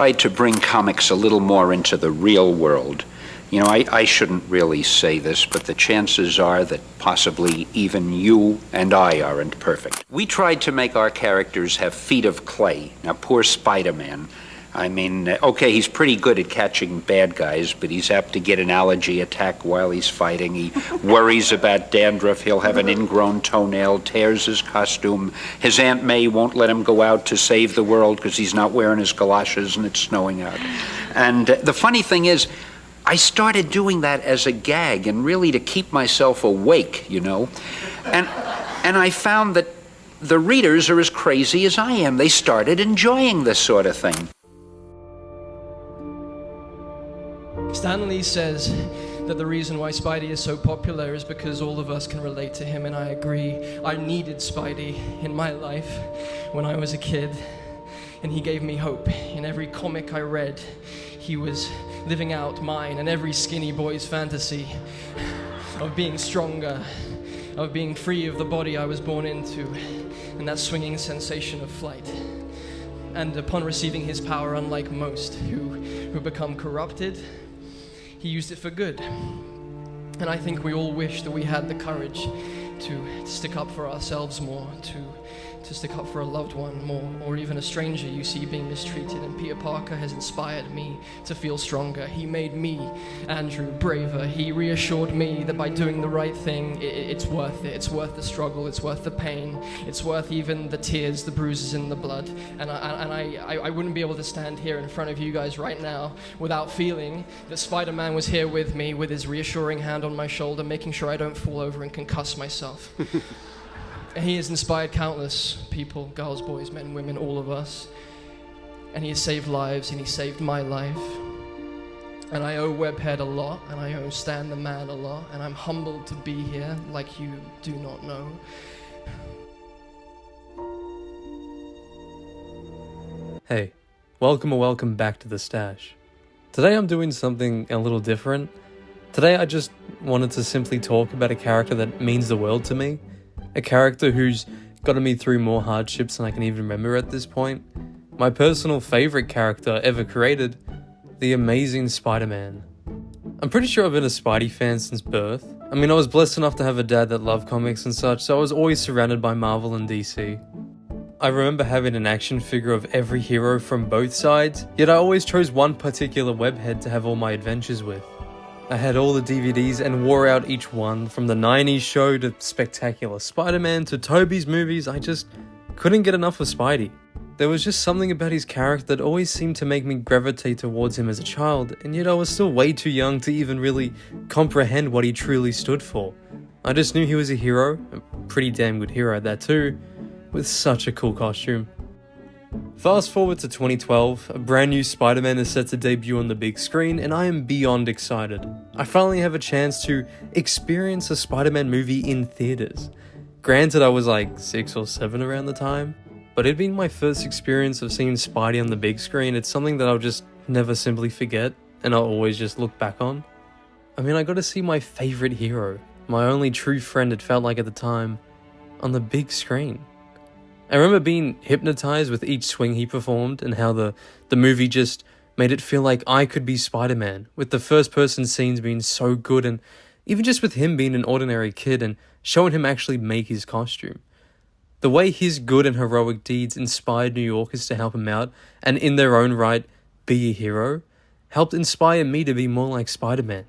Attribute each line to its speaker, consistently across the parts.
Speaker 1: Tried to bring comics a little more into the real world. You know, I shouldn't really say this, but the chances are that possibly even you and I aren't perfect. We tried to make our characters have feet of clay. Now, poor Spiderman. I mean, okay, he's pretty good at catching bad guys, but he's apt to get an allergy attack while he's fighting. He worries about dandruff. He'll have an ingrown toenail, tears his costume. His Aunt May won't let him go out to save the world because he's not wearing his galoshes and it's snowing out. And the funny thing is, I started doing that as a gag and really to keep myself awake, you know. And I found that the readers are as crazy as I am. They started enjoying this sort of thing.
Speaker 2: Stan Lee says that the reason why Spidey is so popular is because all of us can relate to him, and I agree. I needed Spidey in my life when I was a kid, and he gave me hope. In every comic I read, he was living out mine and every skinny boy's fantasy of being stronger, of being free of the body I was born into, and that swinging sensation of flight. And upon receiving his power, unlike most who become corrupted, he used it for good. And I think we all wish that we had the courage to stick up for ourselves more, to stick up for a loved one more, or even a stranger you see being mistreated. And Peter Parker has inspired me to feel stronger. He made me, Andrew, braver. He reassured me that by doing the right thing, it's worth it. It's worth the struggle. It's worth the pain. It's worth even the tears, the bruises, and the blood. And I wouldn't be able to stand here in front of you guys right now without feeling that Spider-Man was here with me, with his reassuring hand on my shoulder, making sure I don't fall over and concuss myself. And he has inspired countless people, girls, boys, men, women, all of us. And he has saved lives, and he saved my life. And I owe Webhead a lot, and I owe Stan the Man a lot, and I'm humbled to be here like you do not know.
Speaker 3: Hey, welcome back to the Stash. Today I'm doing something a little different. Today I just wanted to simply talk about a character that means the world to me. A character who's gotten me through more hardships than I can even remember at this point. My personal favorite character ever created, the amazing Spider-Man. I'm pretty sure I've been a Spidey fan since birth. I mean, I was blessed enough to have a dad that loved comics and such, so I was always surrounded by Marvel and DC. I remember having an action figure of every hero from both sides, yet I always chose one particular webhead to have all my adventures with. I had all the DVDs and wore out each one, from the 90s show to Spectacular Spider-Man to Tobey's movies. I just couldn't get enough of Spidey. There was just something about his character that always seemed to make me gravitate towards him as a child, and yet I was still way too young to even really comprehend what he truly stood for. I just knew he was a hero, a pretty damn good hero at that too, with such a cool costume. Fast forward to 2012, a brand new Spider-Man is set to debut on the big screen, and I am beyond excited. I finally have a chance to experience a Spider-Man movie in theaters. Granted, I was like 6 or 7 around the time, but it being my first experience of seeing Spidey on the big screen, it's something that I'll just never simply forget, and I'll always just look back on. I mean, I got to see my favorite hero, my only true friend it felt like at the time, on the big screen. I remember being hypnotized with each swing he performed, and how the movie just made it feel like I could be Spider-Man, with the first-person scenes being so good, and even just with him being an ordinary kid and showing him actually make his costume. The way his good and heroic deeds inspired New Yorkers to help him out, and in their own right, be a hero, helped inspire me to be more like Spider-Man.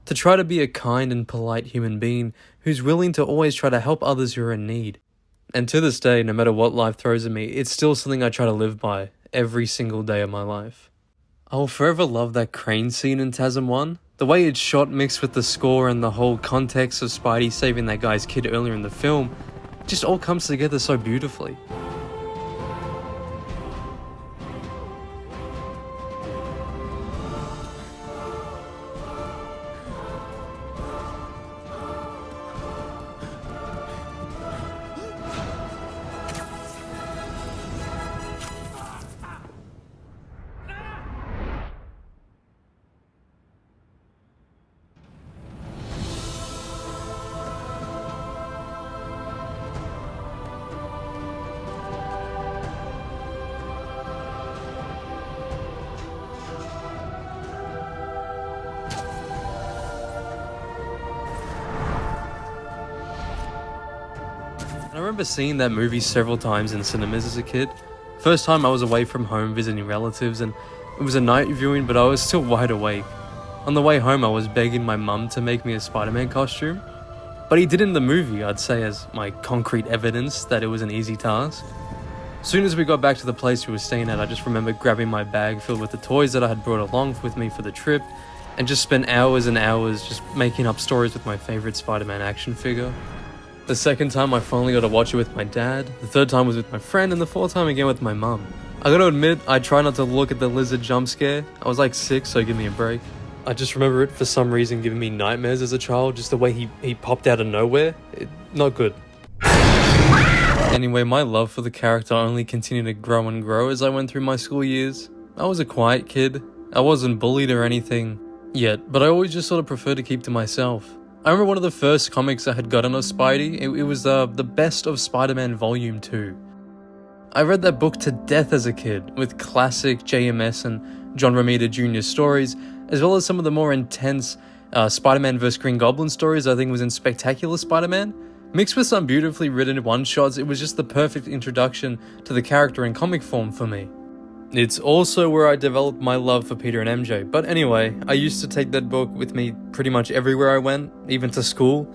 Speaker 3: To try to be a kind and polite human being who's willing to always try to help others who are in need. And to this day, no matter what life throws at me, it's still something I try to live by every single day of my life. I will forever love that crane scene in TASM 1. The way it's shot mixed with the score and the whole context of Spidey saving that guy's kid earlier in the film, just all comes together so beautifully. remember seeing that movie several times in cinemas as a kid. First time I was away from home visiting relatives, and it was a night viewing, but I was still wide awake. On the way home, I was begging my mum to make me a Spider-Man costume, but he did in the movie, I'd say, as my concrete evidence that it was an easy task. Soon as we got back to the place we were staying at, I just remember grabbing my bag filled with the toys that I had brought along with me for the trip, and just spent hours and hours just making up stories with my favorite Spider-Man action figure. The second time I finally got to watch it with my dad, the third time was with my friend, and the fourth time again with my mum. I gotta admit, I try not to look at the lizard jump scare. I was like 6, so give me a break. I just remember it for some reason giving me nightmares as a child, just the way he popped out of nowhere. Not good. Anyway, my love for the character only continued to grow and grow as I went through my school years. I was a quiet kid. I wasn't bullied or anything yet, but I always just sort of preferred to keep to myself. I remember one of the first comics I had gotten of Spidey. It was the Best of Spider-Man Volume 2. I read that book to death as a kid, with classic JMS and John Romita Jr. stories, as well as some of the more intense Spider-Man vs. Green Goblin stories I think was in Spectacular Spider-Man. Mixed with some beautifully written one-shots, it was just the perfect introduction to the character in comic form for me. It's also where I developed my love for Peter and MJ, but anyway, I used to take that book with me pretty much everywhere I went, even to school.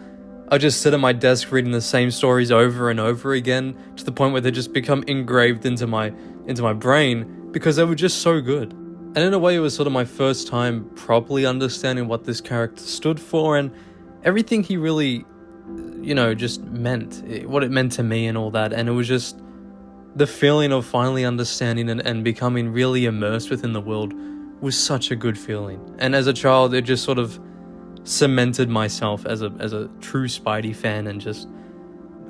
Speaker 3: I just sit at my desk reading the same stories over and over again, to the point where they just become engraved into my brain, because they were just so good. And in a way, it was sort of my first time properly understanding what this character stood for, and everything he really, just meant, what it meant to me and all that. And it was just the feeling of finally understanding and becoming really immersed within the world was such a good feeling. And as a child, it just sort of cemented myself as a true Spidey fan and just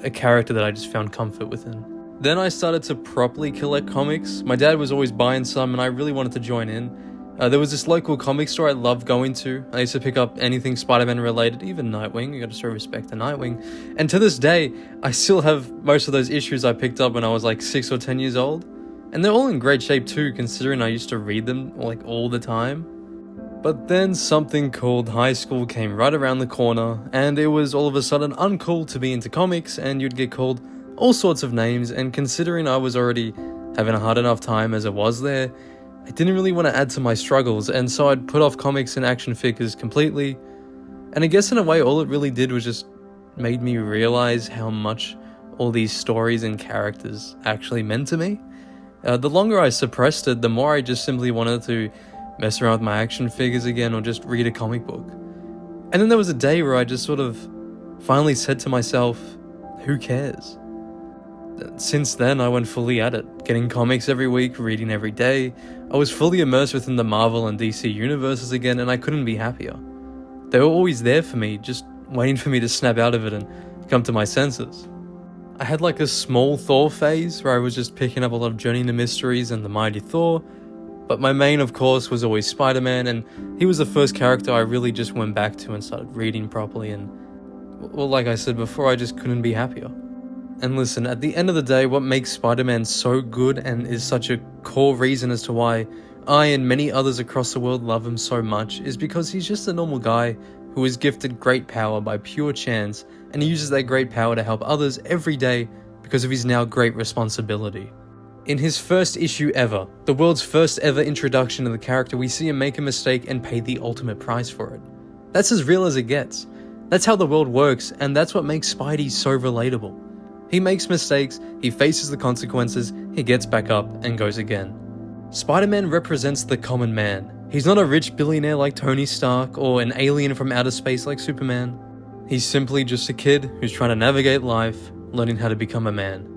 Speaker 3: a character that I just found comfort within. Then I started to properly collect comics. My dad was always buying some and I really wanted to join in. There was this local comic store I loved going to. I used to pick up anything Spider-Man related, even Nightwing. You gotta show respect to Nightwing. And to this day, I still have most of those issues I picked up when I was like 6 or 10 years old. And they're all in great shape too, considering I used to read them like all the time. But then something called high school came right around the corner, and it was all of a sudden uncool to be into comics, and you'd get called all sorts of names, and considering I was already having a hard enough time as it was there, I didn't really want to add to my struggles, and so I'd put off comics and action figures completely. And I guess in a way, all it really did was just made me realize how much all these stories and characters actually meant to me. The longer I suppressed it, the more I just simply wanted to mess around with my action figures again or just read a comic book. And then there was a day where I just sort of finally said to myself, who cares? Since then, I went fully at it, getting comics every week, reading every day. I was fully immersed within the Marvel and DC universes again, and I couldn't be happier. They were always there for me, just waiting for me to snap out of it and come to my senses. I had like a small Thor phase where I was just picking up a lot of Journey into Mysteries and the Mighty Thor, but my main, of course, was always Spider-Man, and he was the first character I really just went back to and started reading properly, and, well, like I said before, I just couldn't be happier. And listen, at the end of the day, what makes Spider-Man so good and is such a core reason as to why I and many others across the world love him so much is because he's just a normal guy who is gifted great power by pure chance, and he uses that great power to help others every day because of his now great responsibility. In his first issue ever, the world's first ever introduction to the character, we see him make a mistake and pay the ultimate price for it. That's as real as it gets. That's how the world works, and that's what makes Spidey so relatable. He makes mistakes, he faces the consequences, he gets back up and goes again. Spider-Man represents the common man. He's not a rich billionaire like Tony Stark or an alien from outer space like Superman. He's simply just a kid who's trying to navigate life, learning how to become a man.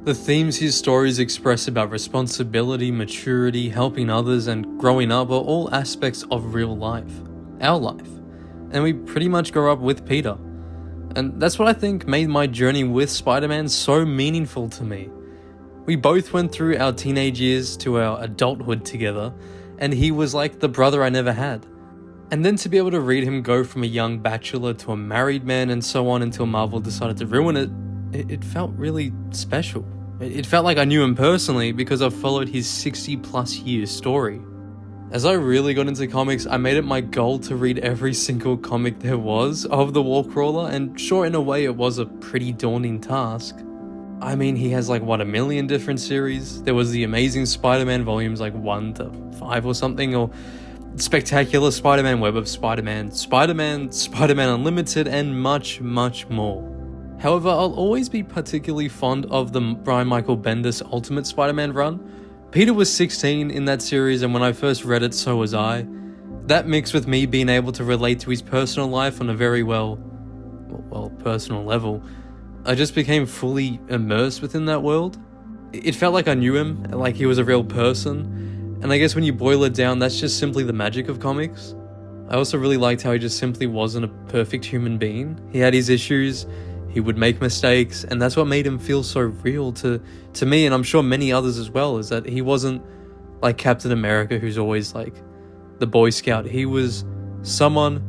Speaker 3: The themes his stories express about responsibility, maturity, helping others, and growing up are all aspects of real life. Our life. And we pretty much grow up with Peter. And that's what I think made my journey with Spider-Man so meaningful to me. We both went through our teenage years to our adulthood together, and he was like the brother I never had. And then to be able to read him go from a young bachelor to a married man and so on until Marvel decided to ruin it, it felt really special. It felt like I knew him personally because I've followed his 60+ year story. As I really got into comics, I made it my goal to read every single comic there was of the Wallcrawler, and sure, in a way it was a pretty daunting task. I mean, he has like, what, a million different series? There was the Amazing Spider-Man volumes like 1 to 5 or something, or Spectacular Spider-Man, Web of Spider-Man, Spider-Man, Spider-Man Unlimited, and much, much more. However, I'll always be particularly fond of the Brian Michael Bendis Ultimate Spider-Man run. Peter was 16 in that series, and when I first read it, so was I. That mixed with me being able to relate to his personal life on a very well, personal level, I just became fully immersed within that world. It felt like I knew him, like he was a real person, and I guess when you boil it down, that's just simply the magic of comics. I also really liked how he just simply wasn't a perfect human being. He had his issues, he would make mistakes, and that's what made him feel so real to me, and I'm sure many others as well, is that he wasn't like Captain America, who's always like the Boy Scout. He was someone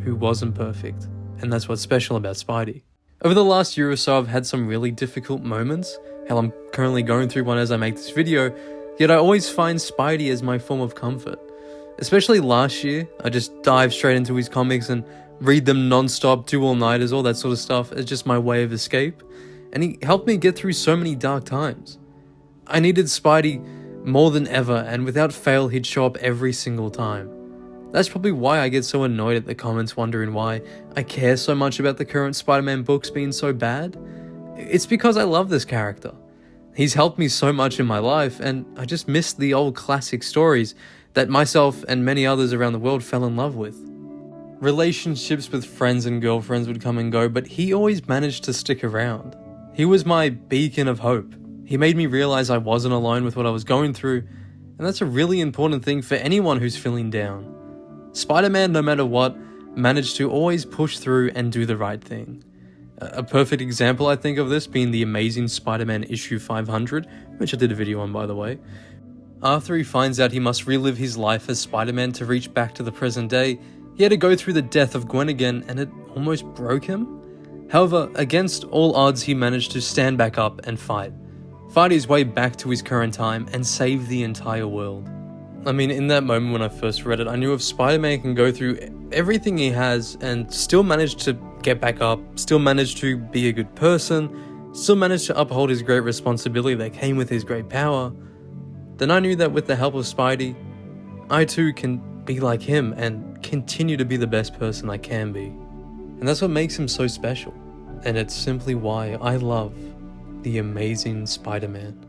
Speaker 3: who wasn't perfect, and that's what's special about Spidey. Over the last year or so, I've had some really difficult moments. Hell, I'm currently going through one as I make this video, yet I always find Spidey as my form of comfort. Especially last year, I just dived straight into his comics and read them non-stop, do all-nighters, all that sort of stuff. It's just my way of escape, and he helped me get through so many dark times. I needed Spidey more than ever, and without fail, he'd show up every single time. That's probably why I get so annoyed at the comments wondering why I care so much about the current Spider-Man books being so bad. It's because I love this character. He's helped me so much in my life, and I just miss the old classic stories that myself and many others around the world fell in love with. Relationships with friends and girlfriends would come and go, but he always managed to stick around. He was my beacon of hope. He made me realize I wasn't alone with what I was going through, and that's a really important thing for anyone who's feeling down. Spider-Man, no matter what, managed to always push through and do the right thing. A perfect example, I think, of this being the Amazing Spider-Man issue 500, which I did a video on, by the way. After he finds out he must relive his life as Spider-Man to reach back to the present day, he had to go through the death of Gwen again, and it almost broke him. However, against all odds, he managed to stand back up and fight his way back to his current time and save the entire world. I mean, in that moment when I first read it, I knew if Spider-Man can go through everything he has and still manage to get back up, still manage to be a good person, still manage to uphold his great responsibility that came with his great power, then I knew that with the help of Spidey, I too can be like him and continue to be the best person I can be. And that's what makes him so special. And it's simply why I love the Amazing Spider-Man.